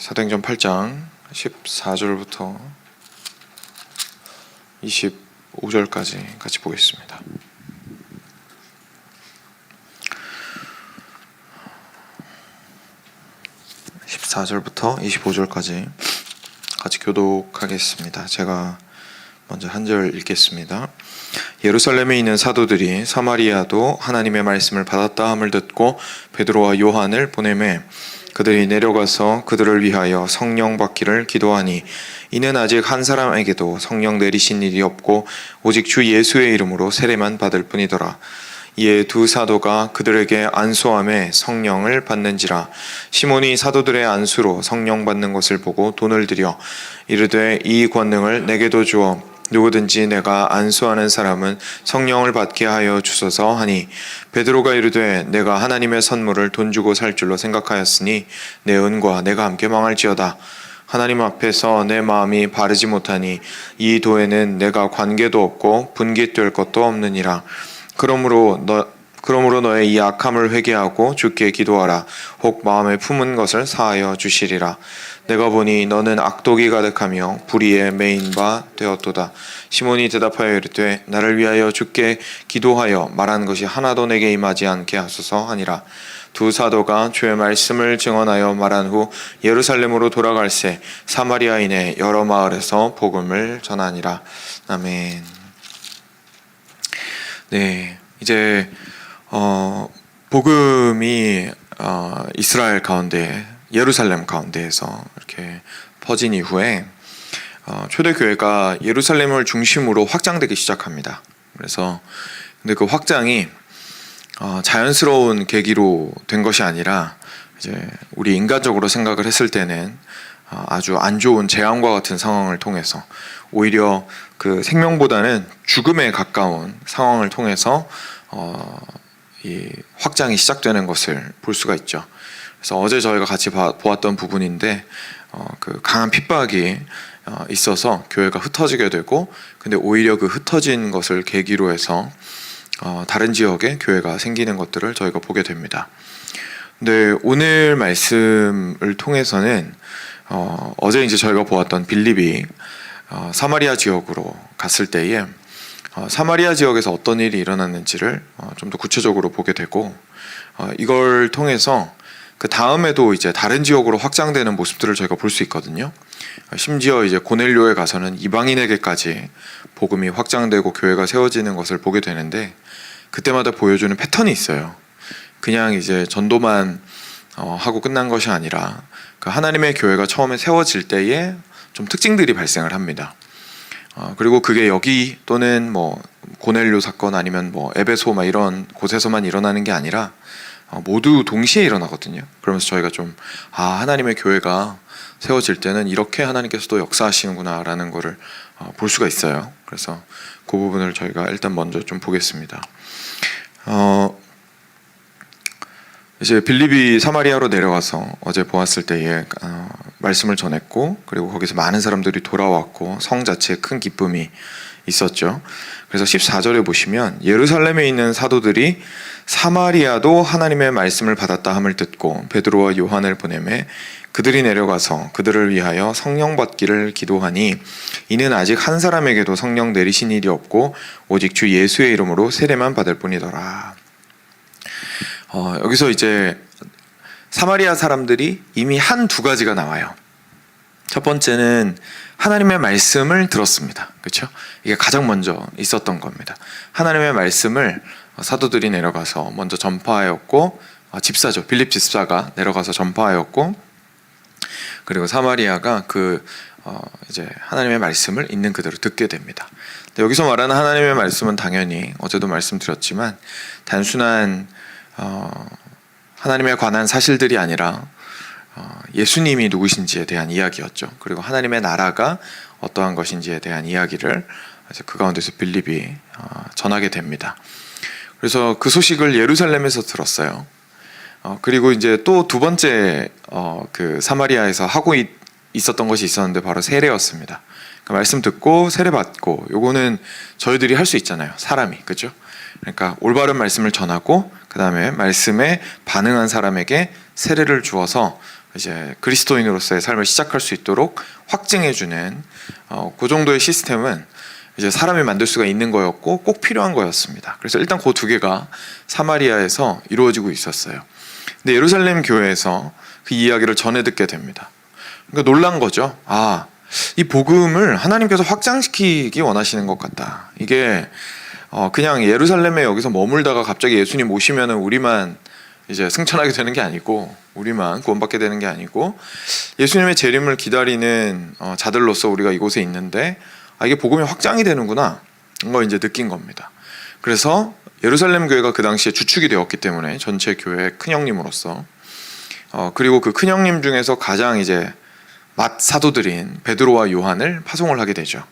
사도행전 8장 14절부터 25절까지 같이 보겠습니다. (14절부터 25절까지) 같이 교독하겠습니다. 제가 먼저 한 절 읽겠습니다. 예루살렘에 있는 사도들이 사마리아도 하나님의 말씀을 받았다 함을 듣고 베드로와 요한을 보내매 그들이 내려가서 그들을 위하여 성령 받기를 기도하니 이는 아직 한 사람에게도 성령 내리신 일이 없고 오직 주 예수의 이름으로 세례만 받을 뿐이더라. 이에 두 사도가 그들에게 안수함에 성령을 받는지라. 시몬이 사도들의 안수로 성령 받는 것을 보고 돈을 들여 이르되 이 권능을 내게도 주어 누구든지 내가 안수하는 사람은 성령을 받게 하여 주소서 하니 베드로가 이르되 내가 하나님의 선물을 돈 주고 살 줄로 생각하였으니 내 은과 내가 함께 망할지어다. 하나님 앞에서 내 마음이 바르지 못하니 이 도에는 내가 관계도 없고 분깃될 것도 없느니라. 그러므로 너의 이 악함을 회개하고 주께 기도하라. 혹 마음에 품은 것을 사하여 주시리라. 내가 보니 너는 악독이 가득하며 불의에 매인 바 되었도다. 시몬이 대답하여 이르되 나를 위하여 주께 기도하여 말한 것이 하나도 내게 임하지 않게 하소서 하니라. 두 사도가 주의 말씀을 증언하여 말한 후 예루살렘으로 돌아갈새 사마리아인의 여러 마을에서 복음을 전하니라. 아멘. 네, 이제 복음이 이스라엘 가운데, 예루살렘 가운데에서 이렇게 퍼진 이후에 초대교회가 예루살렘을 중심으로 확장되기 시작합니다. 그래서 근데 그 확장이 자연스러운 계기로 된 것이 아니라 이제 우리 인간적으로 생각을 했을 때는 아주 안 좋은 재앙과 같은 상황을 통해서 오히려 그 생명보다는 죽음에 가까운 상황을 통해서 이 확장이 시작되는 것을 볼 수가 있죠. 그래서 어제 저희가 같이 보았던 부분인데 그 강한 핍박이 있어서 교회가 흩어지게 되고, 근데 오히려 그 흩어진 것을 계기로 해서 다른 지역에 교회가 생기는 것들을 저희가 보게 됩니다. 근데 오늘 말씀을 통해서는 어제 이제 저희가 보았던 빌립이 사마리아 지역으로 갔을 때에 사마리아 지역에서 어떤 일이 일어났는지를 좀 더 구체적으로 보게 되고, 이걸 통해서 그 다음에도 이제 다른 지역으로 확장되는 모습들을 저희가 볼 수 있거든요. 심지어 이제 고넬료에 가서는 이방인에게까지 복음이 확장되고 교회가 세워지는 것을 보게 되는데, 그때마다 보여주는 패턴이 있어요. 그냥 이제 전도만 하고 끝난 것이 아니라 그 하나님의 교회가 처음에 세워질 때에 좀 특징들이 발생을 합니다. 그리고 그게 여기 또는 뭐 고넬료 사건 아니면 뭐 에베소 막 이런 곳에서만 일어나는 게 아니라 모두 동시에 일어나거든요. 그러면서 저희가 좀 하나님의 교회가 세워질 때는 이렇게 하나님께서도 역사하시는구나 라는 거를 볼 수가 있어요. 그래서 그 부분을 저희가 일단 먼저 좀 보겠습니다. 이제 빌립이 사마리아로 내려가서 어제 보았을 때에 말씀을 전했고, 그리고 거기서 많은 사람들이 돌아왔고 성 자체에 큰 기쁨이 있었죠. 그래서 14절에 보시면 예루살렘에 있는 사도들이 사마리아도 하나님의 말씀을 받았다 함을 듣고 베드로와 요한을 보내매 그들이 내려가서 그들을 위하여 성령 받기를 기도하니 이는 아직 한 사람에게도 성령 내리신 일이 없고 오직 주 예수의 이름으로 세례만 받을 뿐이더라. 여기서 이제 사마리아 사람들이 이미 한 두 가지가 나와요. 첫 번째는 하나님의 말씀을 들었습니다. 그렇죠? 이게 가장 먼저 있었던 겁니다. 하나님의 말씀을 사도들이 내려가서 먼저 전파하였고, 집사죠. 빌립 집사가 내려가서 전파하였고, 그리고 사마리아가 이제 하나님의 말씀을 있는 그대로 듣게 됩니다. 여기서 말하는 하나님의 말씀은 당연히 어제도 말씀드렸지만 단순한 하나님에 관한 사실들이 아니라 예수님이 누구신지에 대한 이야기였죠. 그리고 하나님의 나라가 어떠한 것인지에 대한 이야기를 그 가운데서 빌립이 전하게 됩니다. 그래서 그 소식을 예루살렘에서 들었어요. 그리고 이제 또 두 번째 그 사마리아에서 하고 있었던 것이 있었는데 바로 세례였습니다. 그 말씀 듣고 세례 받고, 요거는 저희들이 할 수 있잖아요. 사람이, 그죠? 그러니까 올바른 말씀을 전하고 그 다음에 말씀에 반응한 사람에게 세례를 주어서 이제 그리스도인으로서의 삶을 시작할 수 있도록 확증해주는 그 정도의 시스템은 이제 사람이 만들 수가 있는 거였고 꼭 필요한 거였습니다. 그래서 일단 그 두 개가 사마리아에서 이루어지고 있었어요. 근데 예루살렘 교회에서 그 이야기를 전해 듣게 됩니다. 그러니까 놀란 거죠. 이 복음을 하나님께서 확장시키기 원하시는 것 같다. 이게 그냥 예루살렘에 여기서 머물다가 갑자기 예수님 오시면은 우리만 이제 승천하게 되는 게 아니고, 우리만 구원받게 되는 게 아니고, 예수님의 재림을 기다리는 자들로서 우리가 이곳에 있는데 이게 복음이 확장이 되는구나, 이걸 이제 느낀 겁니다. 그래서 예루살렘 교회가 그 당시에 주축이 되었기 때문에 전체 교회의 큰형님으로서 그리고 그 큰형님 중에서 가장 이제 맏 사도들인 베드로와 요한을 파송을 하게 되죠.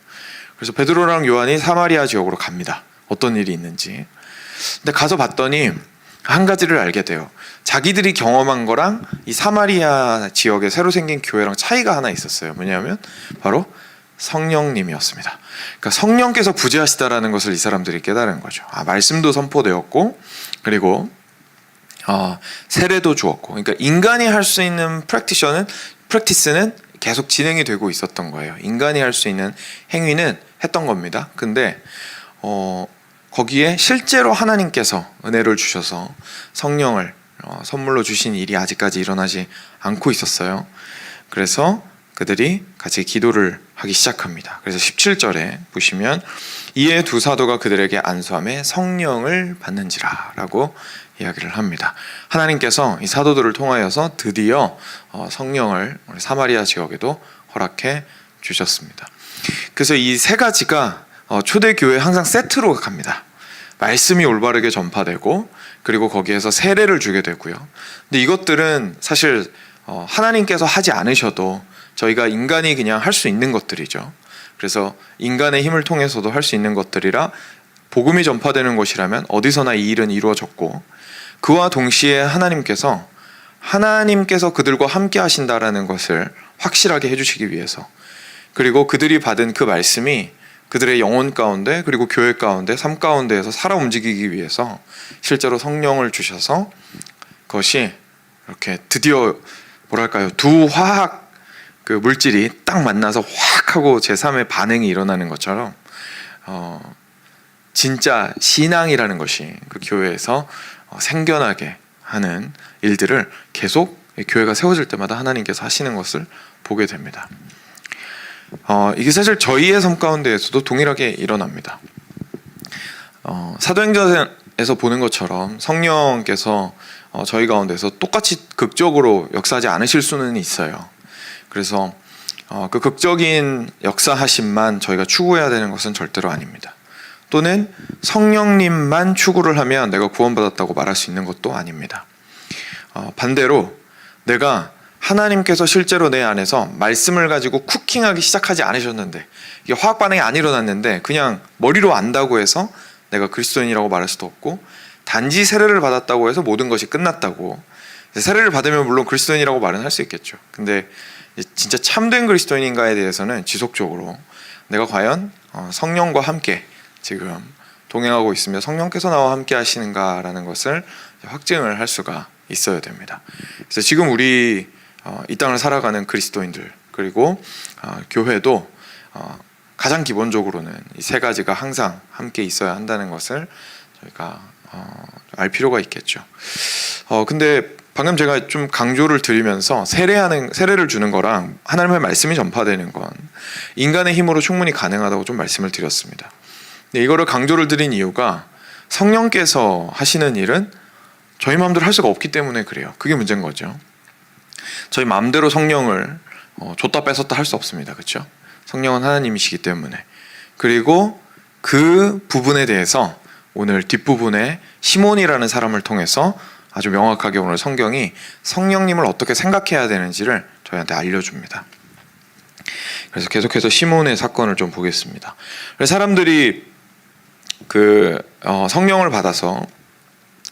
그래서 베드로랑 요한이 사마리아 지역으로 갑니다. 어떤 일이 있는지. 근데 가서 봤더니 한 가지를 알게 돼요. 자기들이 경험한 거랑 이 사마리아 지역에 새로 생긴 교회랑 차이가 하나 있었어요. 뭐냐면 바로 성령님이었습니다. 그러니까 성령께서 부재하시다라는 것을 이 사람들이 깨달은 거죠. 말씀도 선포되었고, 그리고 세례도 주었고, 그러니까 인간이 할 수 있는 프랙티스는 계속 진행이 되고 있었던 거예요. 인간이 할 수 있는 행위는 했던 겁니다. 근데 거기에 실제로 하나님께서 은혜를 주셔서 성령을 선물로 주신 일이 아직까지 일어나지 않고 있었어요. 그래서 그들이 같이 기도를 하기 시작합니다. 그래서 17절에 보시면 이에 두 사도가 그들에게 안수함에 성령을 받는지라 라고 이야기를 합니다. 하나님께서 이 사도들을 통하여서 드디어 성령을 우리 사마리아 지역에도 허락해 주셨습니다. 그래서 이 세 가지가 초대교회에 항상 세트로 갑니다. 말씀이 올바르게 전파되고, 그리고 거기에서 세례를 주게 되고요. 근데 이것들은 사실 하나님께서 하지 않으셔도 저희가 인간이 그냥 할 수 있는 것들이죠. 그래서 인간의 힘을 통해서도 할 수 있는 것들이라 복음이 전파되는 곳이라면 어디서나 이 일은 이루어졌고, 그와 동시에 하나님께서 그들과 함께 하신다라는 것을 확실하게 해주시기 위해서, 그리고 그들이 받은 그 말씀이 그들의 영혼 가운데, 그리고 교회 가운데, 삶 가운데에서 살아 움직이기 위해서 실제로 성령을 주셔서 그것이 이렇게 드디어 두 화학 그 물질이 딱 만나서 확 하고 제3의 반응이 일어나는 것처럼 진짜 신앙이라는 것이 그 교회에서 생겨나게 하는 일들을 계속 교회가 세워질 때마다 하나님께서 하시는 것을 보게 됩니다. 이게 사실 저희의 삶 가운데에서도 동일하게 일어납니다. 사도행전에서 보는 것처럼 성령께서 저희 가운데서 똑같이 극적으로 역사하지 않으실 수는 있어요. 그래서 그 극적인 역사하심만 저희가 추구해야 되는 것은 절대로 아닙니다. 또는 성령님만 추구를 하면 내가 구원받았다고 말할 수 있는 것도 아닙니다. 반대로 내가 하나님께서 실제로 내 안에서 말씀을 가지고 쿠킹하기 시작하지 않으셨는데, 이게 화학 반응이 안 일어났는데 그냥 머리로 안다고 해서 내가 그리스도인이라고 말할 수도 없고, 단지 세례를 받았다고 해서 모든 것이 끝났다고, 세례를 받으면 물론 그리스도인이라고 말은 할 수 있겠죠. 근데 진짜 참된 그리스도인인가에 대해서는 지속적으로 내가 과연 성령과 함께 지금 동행하고 있으며 성령께서 나와 함께 하시는가라는 것을 확증을 할 수가 있어야 됩니다. 그래서 지금 우리 이 땅을 살아가는 그리스도인들, 그리고 교회도 가장 기본적으로는 이 세 가지가 항상 함께 있어야 한다는 것을 저희가 알 필요가 있겠죠. 근데 방금 제가 좀 강조를 드리면서 세례를 주는 거랑 하나님의 말씀이 전파되는 건 인간의 힘으로 충분히 가능하다고 좀 말씀을 드렸습니다. 근데 이거를 강조를 드린 이유가 성령께서 하시는 일은 저희 마음대로 할 수가 없기 때문에 그래요. 그게 문제인 거죠. 저희 마음대로 성령을 줬다 뺏었다 할 수 없습니다. 그렇죠? 성령은 하나님이시기 때문에. 그리고 그 부분에 대해서 오늘 뒷부분에 시몬이라는 사람을 통해서 아주 명확하게 오늘 성경이 성령님을 어떻게 생각해야 되는지를 저희한테 알려줍니다. 그래서 계속해서 시몬의 사건을 좀 보겠습니다. 사람들이 성령을 받아서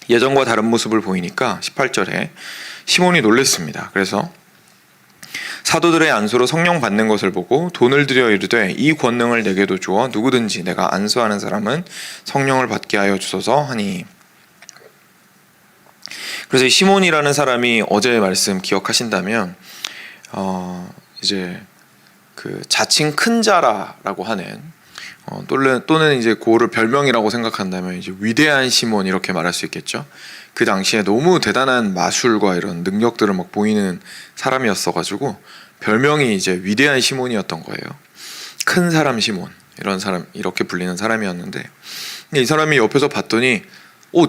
예전과 다른 모습을 보이니까 18절에 시몬이 놀랬습니다. 그래서 사도들의 안수로 성령 받는 것을 보고 돈을 들여 이르되 이 권능을 내게도 주어 누구든지 내가 안수하는 사람은 성령을 받게 하여 주소서 하니, 그래서 이 시몬이라는 사람이 어제의 말씀 기억하신다면 이제 그 자칭 큰 자라라고 하는 또는 이제 그거를 별명이라고 생각한다면 이제 위대한 시몬 이렇게 말할 수 있겠죠. 그 당시에 너무 대단한 마술과 이런 능력들을 막 보이는 사람이었어가지고 별명이 이제 위대한 시몬이었던 거예요. 큰 사람 시몬, 이런 사람, 이렇게 불리는 사람이었는데, 이 사람이 옆에서 봤더니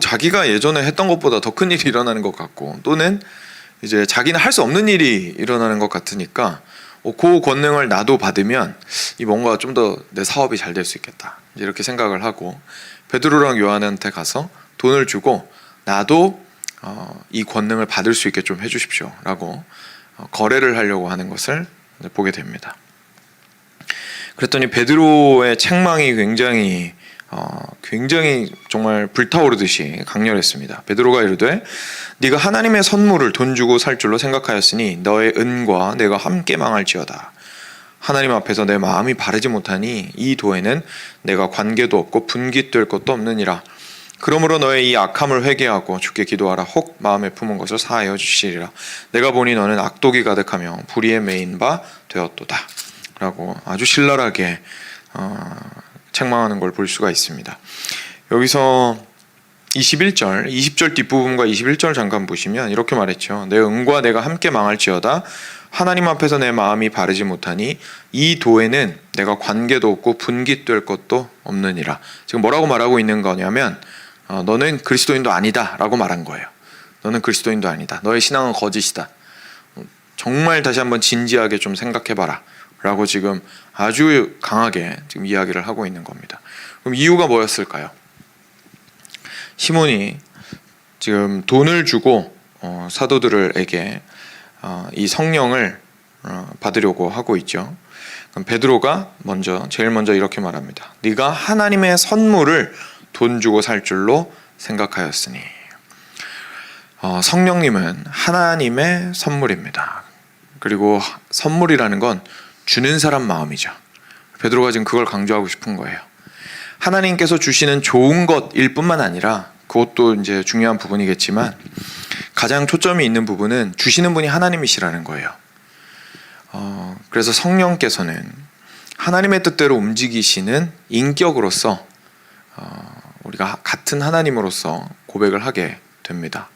자기가 예전에 했던 것보다 더 큰 일이 일어나는 것 같고, 또는 이제 자기는 할 수 없는 일이 일어나는 것 같으니까 그 권능을 나도 받으면 이 뭔가 좀 더 내 사업이 잘 될 수 있겠다, 이렇게 생각을 하고 베드로랑 요한한테 가서 돈을 주고 나도 이 권능을 받을 수 있게 좀 해주십시오 라고 거래를 하려고 하는 것을 보게 됩니다. 그랬더니 베드로의 책망이 굉장히 정말 불타오르듯이 강렬했습니다. 베드로가 이르되 네가 하나님의 선물을 돈 주고 살 줄로 생각하였으니 너의 은과 내가 함께 망할지어다. 하나님 앞에서 내 마음이 바르지 못하니 이 도에는 내가 관계도 없고 분깃될 것도 없느니라. 그러므로 너의 이 악함을 회개하고 주께 기도하라. 혹 마음에 품은 것을 사하여 주시리라. 내가 보니 너는 악독이 가득하며 불의에 매인 바 되었도다 라고 아주 신랄하게 책망하는 걸 볼 수가 있습니다. 여기서 20절 뒷부분과 21절 잠깐 보시면 이렇게 말했죠. 내 은과 내가 함께 망할지어다. 하나님 앞에서 내 마음이 바르지 못하니 이 도에는 내가 관계도 없고 분깃될 것도 없느니라. 지금 뭐라고 말하고 있는 거냐면 너는 그리스도인도 아니다 라고 말한 거예요. 너는 그리스도인도 아니다. 너의 신앙은 거짓이다. 정말 다시 한번 진지하게 좀 생각해봐라 라고 지금 아주 강하게 지금 이야기를 하고 있는 겁니다. 그럼 이유가 뭐였을까요? 시몬이 지금 돈을 주고 사도들에게 이 성령을 받으려고 하고 있죠. 그럼 베드로가 제일 먼저 이렇게 말합니다. 네가 하나님의 선물을 돈 주고 살 줄로 생각하였으니. 성령님은 하나님의 선물입니다. 그리고 선물이라는 건 주는 사람 마음이죠. 베드로가 지금 그걸 강조하고 싶은 거예요. 하나님께서 주시는 좋은 것일 뿐만 아니라, 그것도 이제 중요한 부분이겠지만 가장 초점이 있는 부분은 주시는 분이 하나님이시라는 거예요. 그래서 성령께서는 하나님의 뜻대로 움직이시는 인격으로서 우리가 같은 하나님으로서 고백을 하게 됩니다.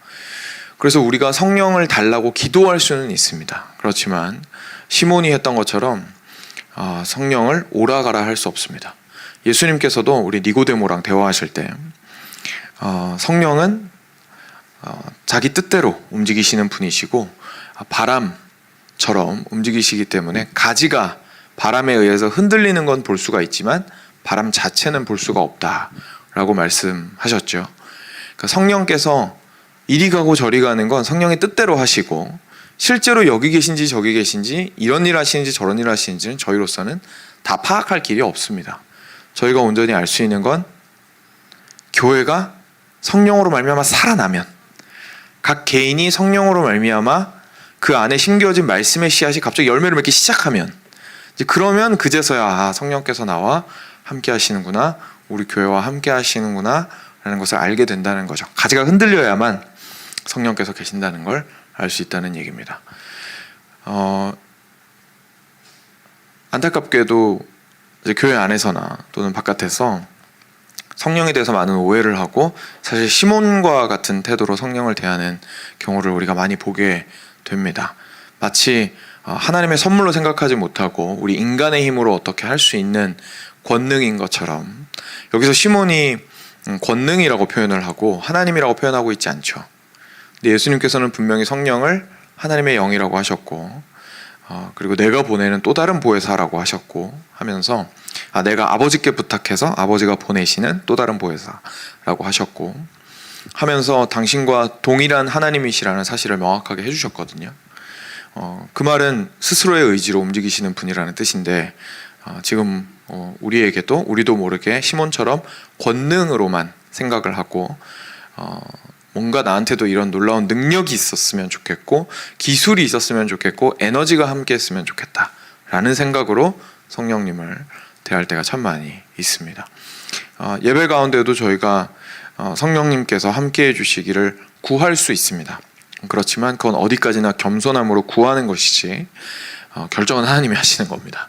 그래서 우리가 성령을 달라고 기도할 수는 있습니다. 그렇지만 시몬이 했던 것처럼 성령을 오라가라 할 수 없습니다. 예수님께서도 우리 니고데모랑 대화하실 때 성령은 자기 뜻대로 움직이시는 분이시고 바람처럼 움직이시기 때문에 가지가 바람에 의해서 흔들리는 건 볼 수가 있지만 바람 자체는 볼 수가 없다라고 말씀하셨죠. 그러니까 성령께서 이리 가고 저리 가는 건 성령의 뜻대로 하시고, 실제로 여기 계신지 저기 계신지 이런 일 하시는지 저런 일 하시는지는 저희로서는 다 파악할 길이 없습니다. 저희가 온전히 알 수 있는 건 교회가 성령으로 말미암아 살아나면, 각 개인이 성령으로 말미암아 그 안에 심겨진 말씀의 씨앗이 갑자기 열매를 맺기 시작하면, 이제 그러면 그제서야 성령께서 나와 함께 하시는구나, 우리 교회와 함께 하시는구나 라는 것을 알게 된다는 거죠. 가지가 흔들려야만 성령께서 계신다는 걸 알 수 있다는 얘기입니다. 안타깝게도 이제 교회 안에서나 또는 바깥에서 성령에 대해서 많은 오해를 하고, 사실 시몬과 같은 태도로 성령을 대하는 경우를 우리가 많이 보게 됩니다. 마치 하나님의 선물로 생각하지 못하고 우리 인간의 힘으로 어떻게 할 수 있는 권능인 것처럼, 여기서 시몬이 권능이라고 표현을 하고 하나님이라고 표현하고 있지 않죠. 근데 예수님께서는 분명히 성령을 하나님의 영이라고 하셨고, 그리고 내가 보내는 또 다른 보혜사라고 하셨고 하면서, 내가 아버지께 부탁해서 아버지가 보내시는 또 다른 보혜사라고 하셨고 하면서 당신과 동일한 하나님이시라는 사실을 명확하게 해주셨거든요. 그 말은 스스로의 의지로 움직이시는 분이라는 뜻인데, 지금 우리도 모르게 시몬처럼 권능으로만 생각을 하고 뭔가 나한테도 이런 놀라운 능력이 있었으면 좋겠고, 기술이 있었으면 좋겠고, 에너지가 함께 했으면 좋겠다 라는 생각으로 성령님을 대할 때가 참 많이 있습니다. 예배 가운데도 저희가 성령님께서 함께 해주시기를 구할 수 있습니다. 그렇지만 그건 어디까지나 겸손함으로 구하는 것이지 결정은 하나님이 하시는 겁니다.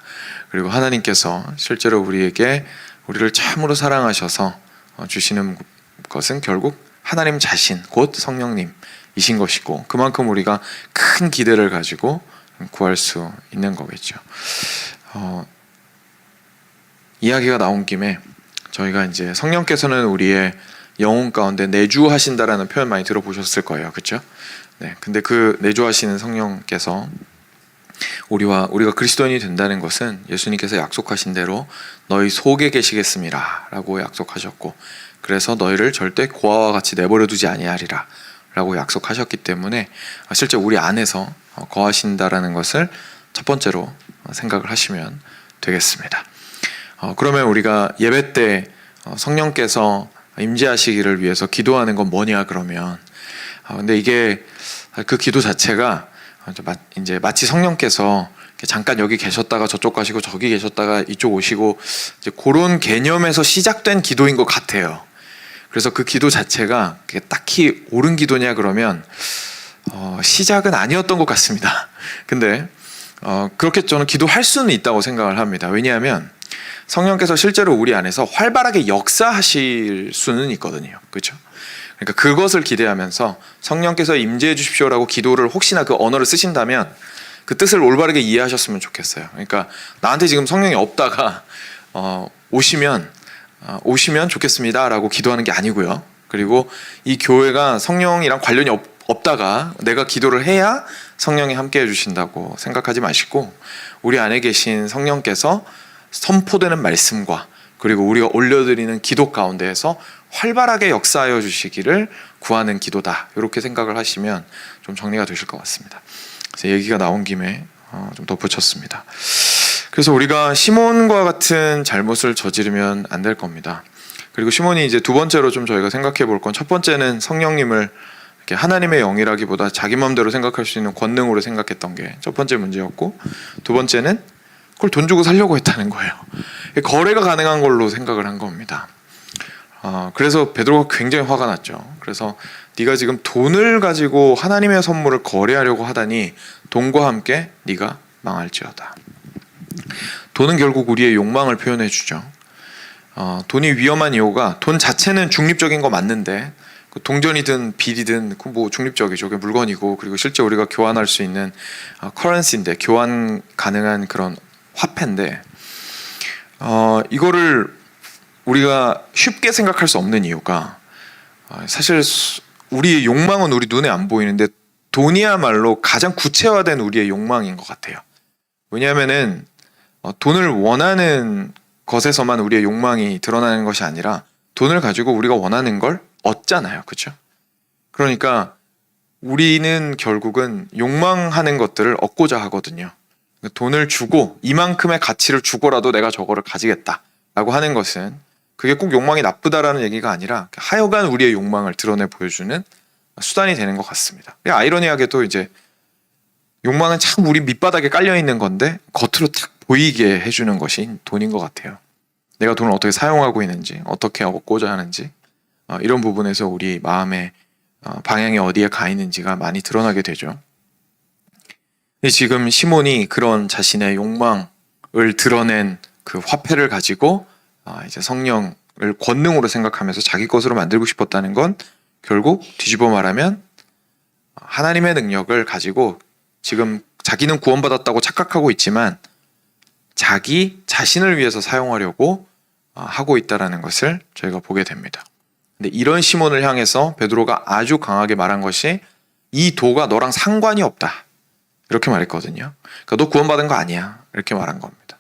그리고 하나님께서 실제로 우리를 참으로 사랑하셔서 주시는 것은 결국 하나님 자신 곧 성령님이신 것이고, 그만큼 우리가 큰 기대를 가지고 구할 수 있는 거겠죠. 이야기가 나온 김에 저희가 이제 성령께서는 우리의 영혼 가운데 내주하신다라는 표현 많이 들어보셨을 거예요, 그렇죠? 네, 근데 그 내주하시는 성령께서 우리가 그리스도인이 된다는 것은 예수님께서 약속하신 대로 너희 속에 계시겠음이라 라고 약속하셨고, 그래서 너희를 절대 고아와 같이 내버려 두지 아니하리라 라고 약속하셨기 때문에 실제 우리 안에서 거하신다라는 것을 첫 번째로 생각을 하시면 되겠습니다. 그러면 우리가 예배 때 성령께서 임재하시기를 위해서 기도하는 건 뭐냐 그러면, 근데 이게 그 기도 자체가 이제 마치 성령께서 잠깐 여기 계셨다가 저쪽 가시고 저기 계셨다가 이쪽 오시고 이제 그런 개념에서 시작된 기도인 것 같아요. 그래서 그 기도 자체가 딱히 옳은 기도냐 그러면 시작은 아니었던 것 같습니다. 근데 그렇게 저는 기도할 수는 있다고 생각을 합니다. 왜냐하면 성령께서 실제로 우리 안에서 활발하게 역사하실 수는 있거든요. 그렇죠? 그러니까 그것을 기대하면서 성령께서 임재해 주십시오라고 기도를 혹시나 그 언어를 쓰신다면 그 뜻을 올바르게 이해하셨으면 좋겠어요. 그러니까 나한테 지금 성령이 없다가 오시면 좋겠습니다라고 기도하는 게 아니고요. 그리고 이 교회가 성령이랑 관련이 없다가 내가 기도를 해야 성령이 함께 해주신다고 생각하지 마시고, 우리 안에 계신 성령께서 선포되는 말씀과 그리고 우리가 올려드리는 기도 가운데에서 활발하게 역사하여 주시기를 구하는 기도다, 이렇게 생각을 하시면 좀 정리가 되실 것 같습니다. 그래서 얘기가 나온 김에 좀 덧붙였습니다. 그래서 우리가 시몬과 같은 잘못을 저지르면 안 될 겁니다. 그리고 시몬이 이제 두 번째로 좀 저희가 생각해 볼 건, 첫 번째는 성령님을 이렇게 하나님의 영이라기보다 자기 마음대로 생각할 수 있는 권능으로 생각했던 게 첫 번째 문제였고, 두 번째는 그걸 돈 주고 살려고 했다는 거예요. 거래가 가능한 걸로 생각을 한 겁니다. 그래서 베드로가 굉장히 화가 났죠. 그래서 네가 지금 돈을 가지고 하나님의 선물을 거래하려고 하다니 돈과 함께 네가 망할지어다. 돈은 결국 우리의 욕망을 표현해 주죠. 돈이 위험한 이유가, 돈 자체는 중립적인 거 맞는데 동전이든 빌이든 뭐 중립적이죠. 그게 물건이고, 그리고 실제 우리가 교환할 수 있는 커런시인데, 교환 가능한 그런 화폐인데, 이거를 우리가 쉽게 생각할 수 없는 이유가, 사실 우리의 욕망은 우리 눈에 안 보이는데 돈이야말로 가장 구체화된 우리의 욕망인 것 같아요. 왜냐하면은 돈을 원하는 것에서만 우리의 욕망이 드러나는 것이 아니라 돈을 가지고 우리가 원하는 걸 얻잖아요. 그렇죠? 그러니까 우리는 결국은 욕망하는 것들을 얻고자 하거든요. 돈을 주고, 이만큼의 가치를 주고라도 내가 저거를 가지겠다라고 하는 것은 그게 꼭 욕망이 나쁘다라는 얘기가 아니라 하여간 우리의 욕망을 드러내 보여주는 수단이 되는 것 같습니다. 아이러니하게도 이제 욕망은 참 우리 밑바닥에 깔려 있는 건데 겉으로 딱 보이게 해주는 것이 돈인 것 같아요. 내가 돈을 어떻게 사용하고 있는지, 어떻게 얻고자 하는지, 이런 부분에서 우리 마음의 방향이 어디에 가 있는지가 많이 드러나게 되죠. 근데 지금 시몬이 그런 자신의 욕망을 드러낸 그 화폐를 가지고 이제 성령을 권능으로 생각하면서 자기 것으로 만들고 싶었다는 건, 결국 뒤집어 말하면 하나님의 능력을 가지고 지금 자기는 구원받았다고 착각하고 있지만 자기 자신을 위해서 사용하려고 하고 있다는 것을 저희가 보게 됩니다. 근데 이런 시몬을 향해서 베드로가 아주 강하게 말한 것이, 이 도가 너랑 상관이 없다, 이렇게 말했거든요. 그러니까 너 구원받은 거 아니야, 이렇게 말한 겁니다.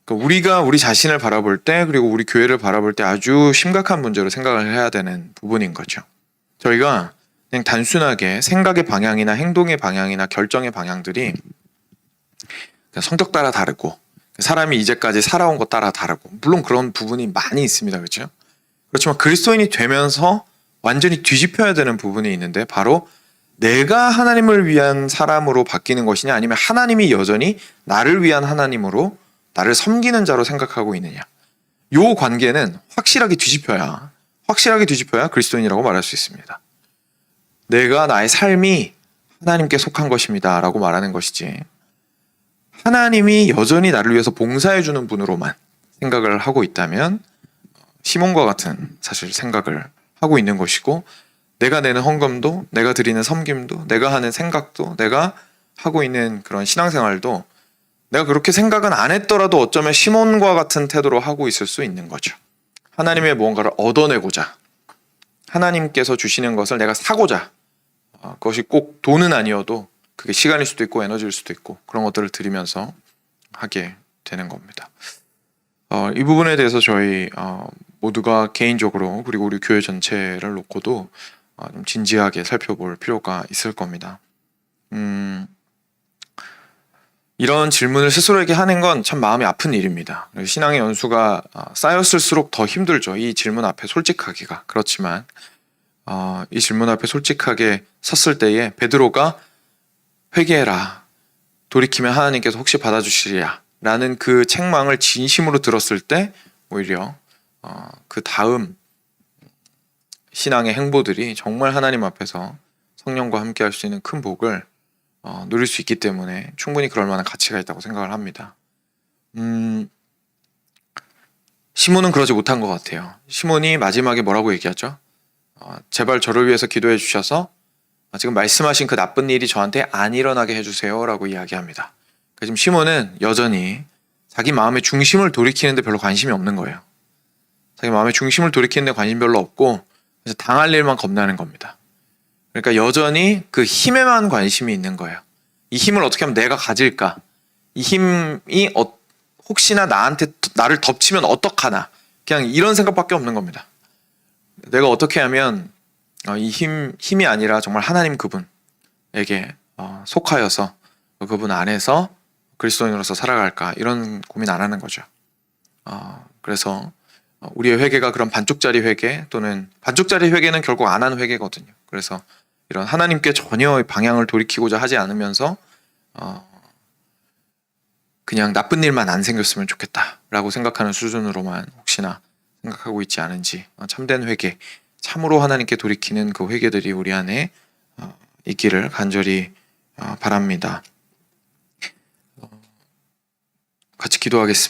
그러니까 우리가 우리 자신을 바라볼 때, 그리고 우리 교회를 바라볼 때 아주 심각한 문제로 생각을 해야 되는 부분인 거죠. 저희가 그냥 단순하게 생각의 방향이나 행동의 방향이나 결정의 방향들이 성격 따라 다르고, 사람이 이제까지 살아온 것 따라 다르고, 물론 그런 부분이 많이 있습니다. 그렇죠? 그렇지만 그리스도인이 되면서 완전히 뒤집혀야 되는 부분이 있는데, 바로 내가 하나님을 위한 사람으로 바뀌는 것이냐, 아니면 하나님이 여전히 나를 위한 하나님으로 나를 섬기는 자로 생각하고 있느냐, 이 관계는 확실하게 뒤집혀야 그리스도인이라고 말할 수 있습니다. 내가 나의 삶이 하나님께 속한 것입니다 라고 말하는 것이지, 하나님이 여전히 나를 위해서 봉사해 주는 분으로만 생각을 하고 있다면 시몬과 같은 사실 생각을 하고 있는 것이고, 내가 내는 헌금도, 내가 드리는 섬김도, 내가 하는 생각도, 내가 하고 있는 그런 신앙생활도 내가 그렇게 생각은 안 했더라도 어쩌면 시몬과 같은 태도로 하고 있을 수 있는 거죠. 하나님의 무언가를 얻어내고자, 하나님께서 주시는 것을 내가 사고자, 그것이 꼭 돈은 아니어도 그게 시간일 수도 있고 에너지일 수도 있고 그런 것들을 드리면서 하게 되는 겁니다. 이 부분에 대해서 저희 모두가 개인적으로, 그리고 우리 교회 전체를 놓고도 좀 진지하게 살펴볼 필요가 있을 겁니다. 이런 질문을 스스로에게 하는 건 참 마음이 아픈 일입니다. 신앙의 연수가 쌓였을수록 더 힘들죠. 이 질문 앞에 솔직하기가. 그렇지만 이 질문 앞에 솔직하게 섰을 때에 베드로가 회개해라, 돌이키면 하나님께서 혹시 받아주시리야 라는 그 책망을 진심으로 들었을 때 오히려 그 다음 신앙의 행보들이 정말 하나님 앞에서 성령과 함께 할 수 있는 큰 복을 누릴 수 있기 때문에 충분히 그럴 만한 가치가 있다고 생각을 합니다. 시몬은 그러지 못한 것 같아요. 시몬이 마지막에 뭐라고 얘기하죠? 제발 저를 위해서 기도해 주셔서 지금 말씀하신 그 나쁜 일이 저한테 안 일어나게 해주세요 라고 이야기합니다. 그러니까 지금 시몬은 여전히 자기 마음의 중심을 돌이키는데 별로 관심이 없는 거예요. 자기 마음의 중심을 돌이키는데 관심 별로 없고 당할 일만 겁나는 겁니다. 그러니까 여전히 그 힘에만 관심이 있는 거예요. 이 힘을 어떻게 하면 내가 가질까? 이 힘이 혹시나 나를 덮치면 어떡하나? 그냥 이런 생각밖에 없는 겁니다. 내가 어떻게 하면 이 힘이 아니라 정말 하나님 그분에게 속하여서 그분 안에서 그리스도인으로서 살아갈까? 이런 고민 안 하는 거죠. 그래서 우리의 회개가 그런 반쪽짜리 회개, 또는 반쪽짜리 회개는 결국 안 하는 회개거든요. 그래서 이런 하나님께 전혀 방향을 돌이키고자 하지 않으면서 그냥 나쁜 일만 안 생겼으면 좋겠다라고 생각하는 수준으로만 혹시나 생각하고 있지 않은지, 참된 회개, 참으로 하나님께 돌이키는 그 회개들이 우리 안에 있기를 간절히 바랍니다. 같이 기도하겠습니다.